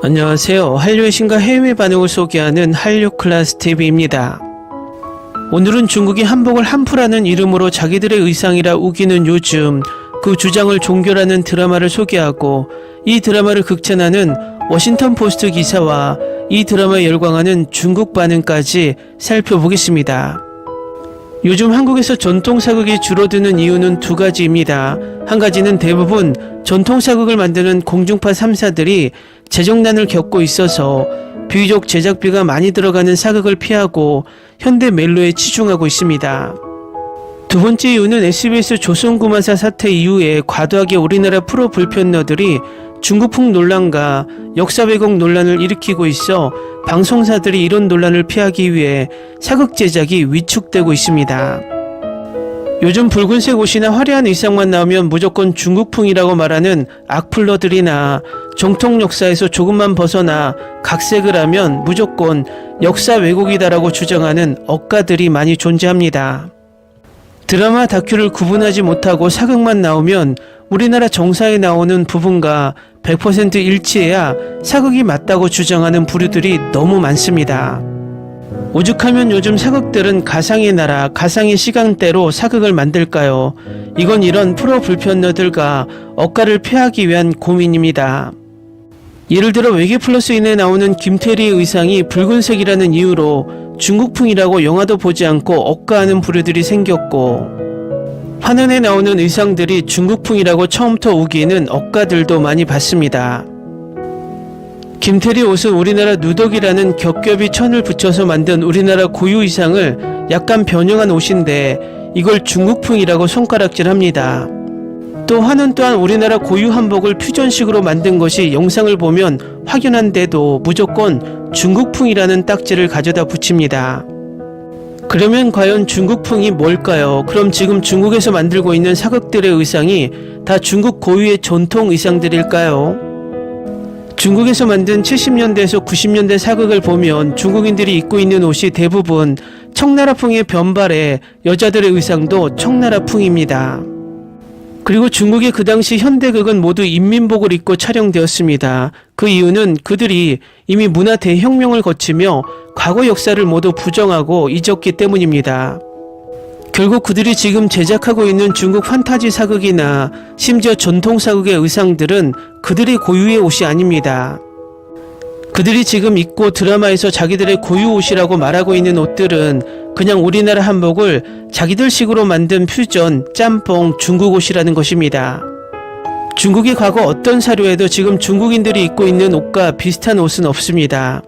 안녕하세요. 한류의 신과 해외 반응을 소개하는 한류클래스TV입니다. 오늘은 중국이 한복을 한푸라는 이름으로 자기들의 의상이라 우기는 요즘 그 주장을 종결하는 드라마를 소개하고 이 드라마를 극찬하는 워싱턴 포스트 기사와 이 드라마에 열광하는 중국 반응까지 살펴보겠습니다. 요즘 한국에서 전통 사극이 줄어드는 이유는 두 가지입니다. 한 가지는 대부분 전통 사극을 만드는 공중파 3사들이 재정난을 겪고 있어서 비교적 제작비가 많이 들어가는 사극을 피하고 현대 멜로에 치중하고 있습니다. 두 번째 이유는 SBS 조선구마사 사태 이후에 과도하게 우리나라 프로 불편러들이 중국풍 논란과 역사 왜곡 논란을 일으키고 있어 방송사들이 이런 논란을 피하기 위해 사극 제작이 위축되고 있습니다. 요즘 붉은색 옷이나 화려한 의상만 나오면 무조건 중국풍이라고 말하는 악플러들이나 정통 역사에서 조금만 벗어나 각색을 하면 무조건 역사 왜곡이다라고 주장하는 억가들이 많이 존재합니다. 드라마 다큐를 구분하지 못하고 사극만 나오면 우리나라 정사에 나오는 부분과 100% 일치해야 사극이 맞다고 주장하는 부류들이 너무 많습니다. 오죽하면 요즘 사극들은 가상의 나라, 가상의 시간대로 사극을 만들까요? 이건 이런 프로 불편러들과 억가를 피하기 위한 고민입니다. 예를 들어 외계 플러스인에 나오는 김태리의 의상이 붉은색이라는 이유로 중국풍이라고 영화도 보지 않고 억가하는 부류들이 생겼고, 화면에 나오는 의상들이 중국풍이라고 처음부터 우기는 억가들도 많이 봤습니다. 김태리 옷은 우리나라 누덕이라는 겹겹이 천을 붙여서 만든 우리나라 고유 의상을 약간 변형한 옷인데 이걸 중국풍이라고 손가락질합니다. 또 화는 또한 우리나라 고유 한복을 퓨전식으로 만든 것이 영상을 보면 확연한데도 무조건 중국풍이라는 딱지를 가져다 붙입니다. 그러면 과연 중국풍이 뭘까요? 그럼 지금 중국에서 만들고 있는 사극들의 의상이 다 중국 고유의 전통 의상들일까요? 중국에서 만든 70년대에서 90년대 사극을 보면 중국인들이 입고 있는 옷이 대부분 청나라풍의 변발에 여자들의 의상도 청나라풍입니다. 그리고 중국의 그 당시 현대극은 모두 인민복을 입고 촬영되었습니다. 그 이유는 그들이 이미 문화 대혁명을 거치며 과거 역사를 모두 부정하고 잊었기 때문입니다. 결국 그들이 지금 제작하고 있는 중국 판타지 사극이나 심지어 전통 사극의 의상들은 그들의 고유의 옷이 아닙니다. 그들이 지금 입고 드라마에서 자기들의 고유 옷이라고 말하고 있는 옷들은 그냥 우리나라 한복을 자기들식으로 만든 퓨전, 짬뽕, 중국 옷이라는 것입니다. 중국의 과거 어떤 사료에도 지금 중국인들이 입고 있는 옷과 비슷한 옷은 없습니다.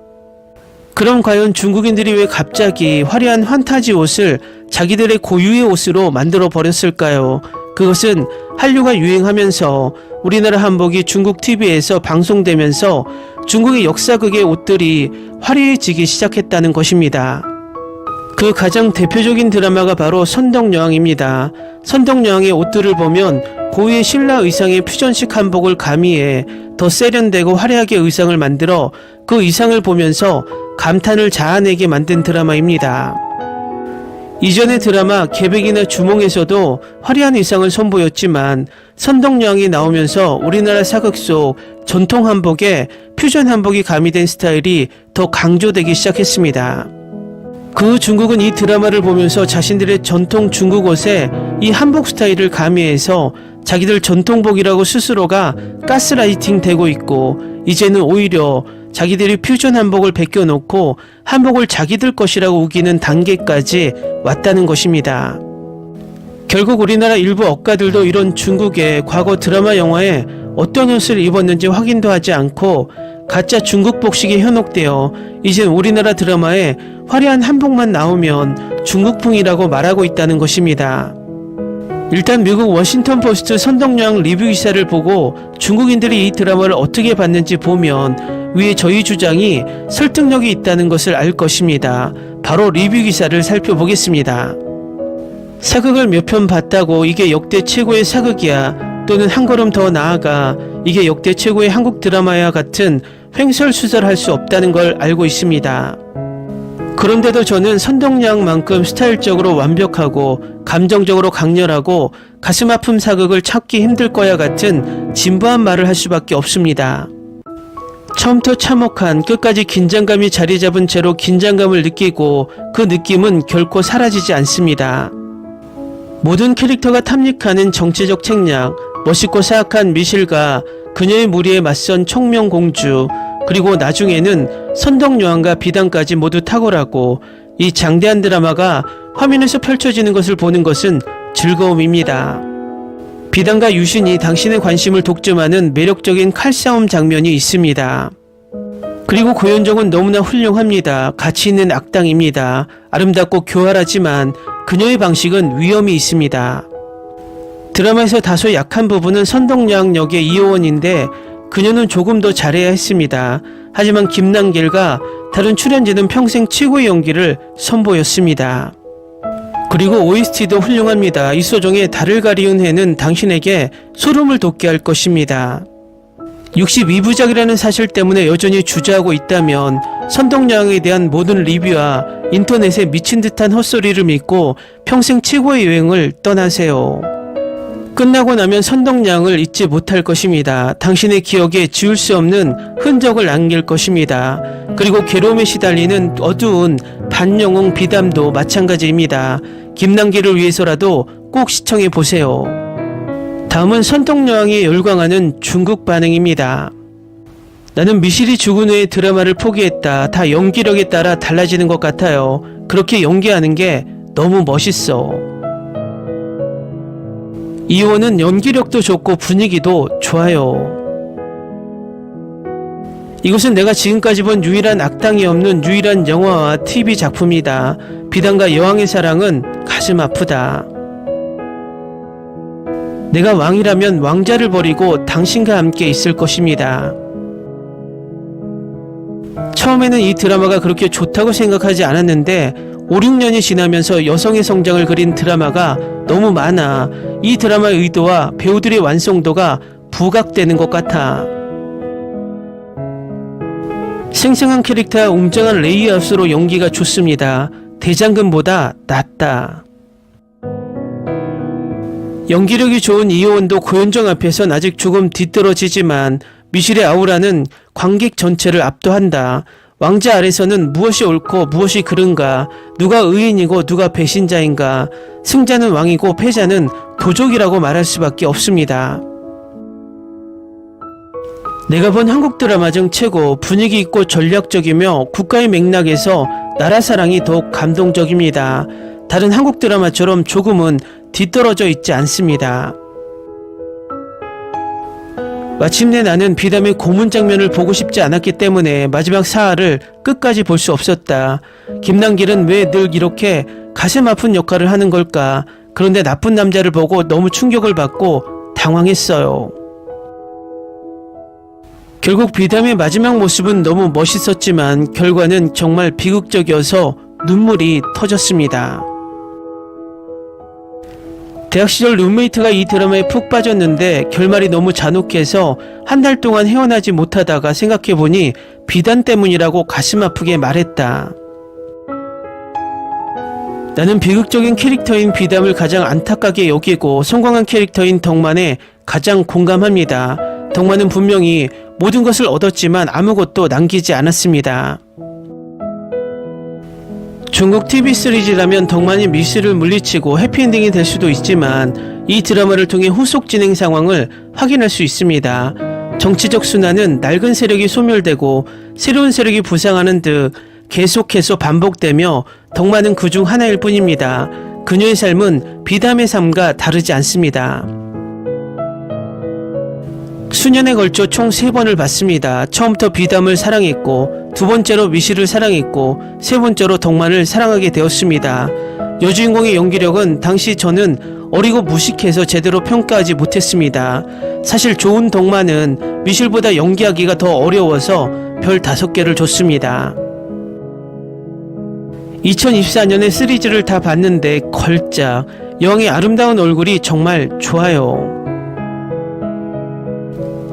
그럼 과연 중국인들이 왜 갑자기 화려한 판타지 옷을 자기들의 고유의 옷으로 만들어 버렸을까요? 그것은 한류가 유행하면서 우리나라 한복이 중국 TV에서 방송되면서 중국의 역사극의 옷들이 화려해지기 시작했다는 것입니다. 그 가장 대표적인 드라마가 바로 선덕여왕입니다. 선덕여왕의 옷들을 보면 고유의 신라 의상의 퓨전식 한복을 가미해 더 세련되고 화려하게 의상을 만들어 그 의상을 보면서 감탄을 자아내게 만든 드라마입니다. 이전의 드라마 계백이나 주몽에서도 화려한 의상을 선보였지만 선덕여왕이 나오면서 우리나라 사극 속 전통 한복에 퓨전 한복이 가미된 스타일이 더 강조되기 시작했습니다. 그 중국은 이 드라마를 보면서 자신들의 전통 중국 옷에 이 한복 스타일을 가미해서 자기들 전통복이라고 스스로가 가스라이팅 되고 있고, 이제는 오히려 자기들이 퓨전 한복을 베껴놓고 한복을 자기들 것이라고 우기는 단계까지 왔다는 것입니다. 결국 우리나라 일부 억가들도 이런 중국의 과거 드라마 영화에 어떤 옷을 입었는지 확인도 하지 않고 가짜 중국 복식에 현혹되어 이젠 우리나라 드라마에 화려한 한복만 나오면 중국풍이라고 말하고 있다는 것입니다. 일단 미국 워싱턴 포스트 선덕여왕 리뷰 기사를 보고 중국인들이 이 드라마를 어떻게 봤는지 보면 위에 저희 주장이 설득력이 있다는 것을 알 것입니다. 바로 리뷰 기사를 살펴보겠습니다. 사극을 몇 편 봤다고 이게 역대 최고의 사극이야, 또는 한 걸음 더 나아가 이게 역대 최고의 한국 드라마야 같은 횡설수설할 수 없다는 걸 알고 있습니다. 그런데도 저는 선덕여왕만큼 스타일적으로 완벽하고 감정적으로 강렬하고 가슴 아픔 사극을 찾기 힘들 거야 같은 진부한 말을 할 수밖에 없습니다. 처음부터 참혹한 끝까지 긴장감이 자리 잡은 채로 긴장감을 느끼고 그 느낌은 결코 사라지지 않습니다. 모든 캐릭터가 탐닉하는 정치적 책략, 멋있고 사악한 미실과 그녀의 무리에 맞선 청명공주, 그리고 나중에는 선덕여왕과 비단까지 모두 탁월하고 이 장대한 드라마가 화면에서 펼쳐지는 것을 보는 것은 즐거움입니다. 비단과 유신이 당신의 관심을 독점하는 매력적인 칼싸움 장면이 있습니다. 그리고 고현정은 너무나 훌륭합니다. 가치 있는 악당입니다. 아름답고 교활하지만 그녀의 방식은 위험이 있습니다. 드라마에서 다소 약한 부분은 선덕여왕 역의 이효원인데 그녀는 조금 더 잘해야 했습니다. 하지만 김남길과 다른 출연진은 평생 최고의 연기를 선보였습니다. 그리고 OST도 훌륭합니다. 이소정의 달을 가리운 해는 당신에게 소름을 돋게 할 것입니다. 62부작이라는 사실 때문에 여전히 주저하고 있다면 선덕여왕에 대한 모든 리뷰와 인터넷에 미친 듯한 헛소리를 믿고 평생 최고의 여행을 떠나세요. 끝나고 나면 선덕여왕을 잊지 못할 것입니다. 당신의 기억에 지울 수 없는 흔적을 남길 것입니다. 그리고 괴로움에 시달리는 어두운 반영웅 비담도 마찬가지입니다. 김남길을 위해서라도 꼭 시청해 보세요. 다음은 선덕여왕이 열광하는 중국 반응입니다. 나는 미실이 죽은 후에 드라마를 포기했다. 다 연기력에 따라 달라지는 것 같아요. 그렇게 연기하는 게 너무 멋있어. 이효원은 연기력도 좋고 분위기도 좋아요. 이것은 내가 지금까지 본 유일한 악당이 없는 유일한 영화와 TV 작품이다. 비단과 여왕의 사랑은 가슴 아프다. 내가 왕이라면 왕자를 버리고 당신과 함께 있을 것입니다. 처음에는 이 드라마가 그렇게 좋다고 생각하지 않았는데 5, 6년이 지나면서 여성의 성장을 그린 드라마가 너무 많아 이 드라마의 의도와 배우들의 완성도가 부각되는 것 같아. 생생한 캐릭터와 웅장한 레이아웃으로 연기가 좋습니다. 대장금보다 낫다. 연기력이 좋은 이효원도 고현정 앞에선 아직 조금 뒤떨어지지만 미실의 아우라는 관객 전체를 압도한다. 왕자 아래서는 무엇이 옳고 무엇이 그른가, 누가 의인이고 누가 배신자인가, 승자는 왕이고 패자는 도적이라고 말할 수밖에 없습니다. 내가 본 한국 드라마 중 최고, 분위기 있고 전략적이며 국가의 맥락에서 나라 사랑이 더욱 감동적입니다. 다른 한국 드라마처럼 조금은 뒤떨어져 있지 않습니다. 마침내 나는 비담의 고문 장면을 보고 싶지 않았기 때문에 마지막 사화를 끝까지 볼 수 없었다. 김남길은 왜 늘 이렇게 가슴 아픈 역할을 하는 걸까? 그런데 나쁜 남자를 보고 너무 충격을 받고 당황했어요. 결국 비담의 마지막 모습은 너무 멋있었지만 결과는 정말 비극적이어서 눈물이 터졌습니다. 대학 시절 룸메이트가 이 드라마에 푹 빠졌는데 결말이 너무 잔혹해서 한 달 동안 헤어나지 못하다가 생각해보니 비단 때문이라고 가슴 아프게 말했다. 나는 비극적인 캐릭터인 비담을 가장 안타깝게 여기고 성공한 캐릭터인 덕만에 가장 공감합니다. 덕만은 분명히 모든 것을 얻었지만 아무것도 남기지 않았습니다. 중국 TV 시리즈라면 덕만이 미실을 물리치고 해피엔딩이 될 수도 있지만 이 드라마를 통해 후속 진행 상황을 확인할 수 있습니다. 정치적 순환은 낡은 세력이 소멸되고 새로운 세력이 부상하는 듯 계속해서 반복되며 덕만은 그중 하나일 뿐입니다. 그녀의 삶은 비담의 삶과 다르지 않습니다. 수년에 걸쳐 총 3번을 봤습니다. 처음부터 비담을 사랑했고 두 번째로 미실을 사랑했고 세 번째로 덕만을 사랑하게 되었습니다. 여주인공의 연기력은 당시 저는 어리고 무식해서 제대로 평가하지 못했습니다. 사실 좋은 덕만은 미실보다 연기하기가 더 어려워서 별 5개를 줬습니다. 2024년에 시리즈를 다 봤는데 걸작 여왕의 아름다운 얼굴이 정말 좋아요.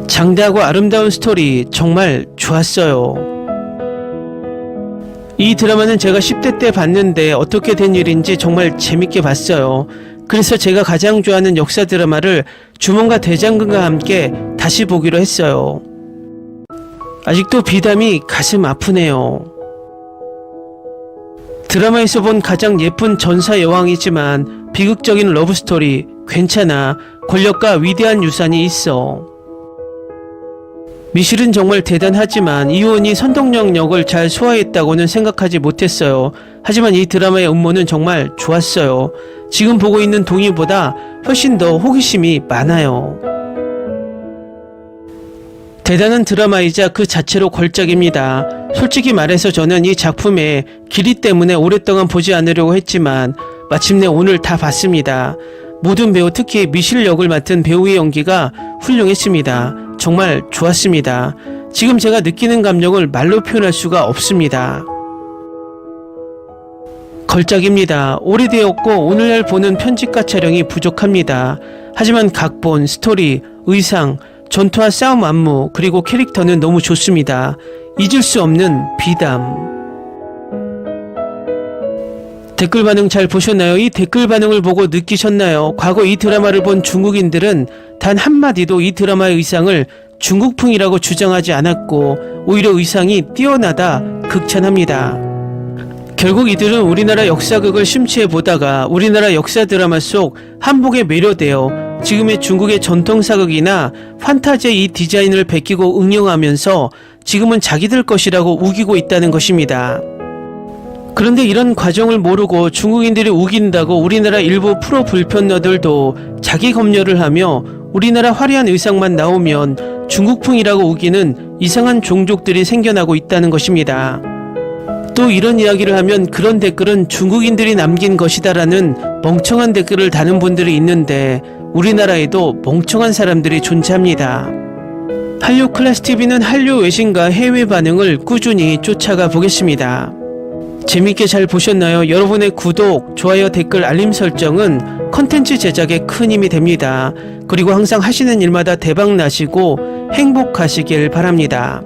장대하고 아름다운 스토리 정말 좋았어요. 이 드라마는 제가 10대 때 봤는데 어떻게 된 일인지 정말 재밌게 봤어요. 그래서 제가 가장 좋아하는 역사 드라마를 주몽과 대장금과 함께 다시 보기로 했어요. 아직도 비담이 가슴 아프네요. 드라마에서 본 가장 예쁜 전사 여왕이지만 비극적인 러브스토리, 괜찮아, 권력과 위대한 유산이 있어. 미실은 정말 대단하지만 이효은이 선동영 역을 잘 소화했다고는 생각하지 못했어요. 하지만 이 드라마의 음모는 정말 좋았어요. 지금 보고 있는 동의보다 훨씬 더 호기심이 많아요. 대단한 드라마이자 그 자체로 걸작입니다. 솔직히 말해서 저는 이 작품의 길이 때문에 오랫동안 보지 않으려고 했지만 마침내 오늘 다 봤습니다. 모든 배우, 특히 미실 역을 맡은 배우의 연기가 훌륭했습니다. 정말 좋았습니다. 지금 제가 느끼는 감정을 말로 표현할 수가 없습니다. 걸작입니다. 오래되었고 오늘날 보는 편집과 촬영이 부족합니다. 하지만 각본, 스토리, 의상, 전투와 싸움 안무, 그리고 캐릭터는 너무 좋습니다. 잊을 수 없는 비담. 댓글 반응 잘 보셨나요? 이 댓글 반응을 보고 느끼셨나요? 과거 이 드라마를 본 중국인들은 단 한마디도 이 드라마의 의상을 중국풍이라고 주장하지 않았고 오히려 의상이 뛰어나다 극찬합니다. 결국 이들은 우리나라 역사극을 심취해 보다가 우리나라 역사 드라마 속 한복에 매료되어 지금의 중국의 전통사극이나 판타지의 이 디자인을 베끼고 응용하면서 지금은 자기들 것이라고 우기고 있다는 것입니다. 그런데 이런 과정을 모르고 중국인들이 우긴다고 우리나라 일부 프로 불편러들도 자기 검열을 하며 우리나라 화려한 의상만 나오면 중국풍이라고 우기는 이상한 종족들이 생겨나고 있다는 것입니다. 또 이런 이야기를 하면 그런 댓글은 중국인들이 남긴 것이다라는 멍청한 댓글을 다는 분들이 있는데 우리나라에도 멍청한 사람들이 존재합니다. 한류 클래스TV는 한류 외신과 해외 반응을 꾸준히 쫓아가 보겠습니다. 재밌게 잘 보셨나요? 여러분의 구독, 좋아요, 댓글, 알림 설정은 컨텐츠 제작에 큰 힘이 됩니다. 그리고 항상 하시는 일마다 대박 나시고 행복하시길 바랍니다.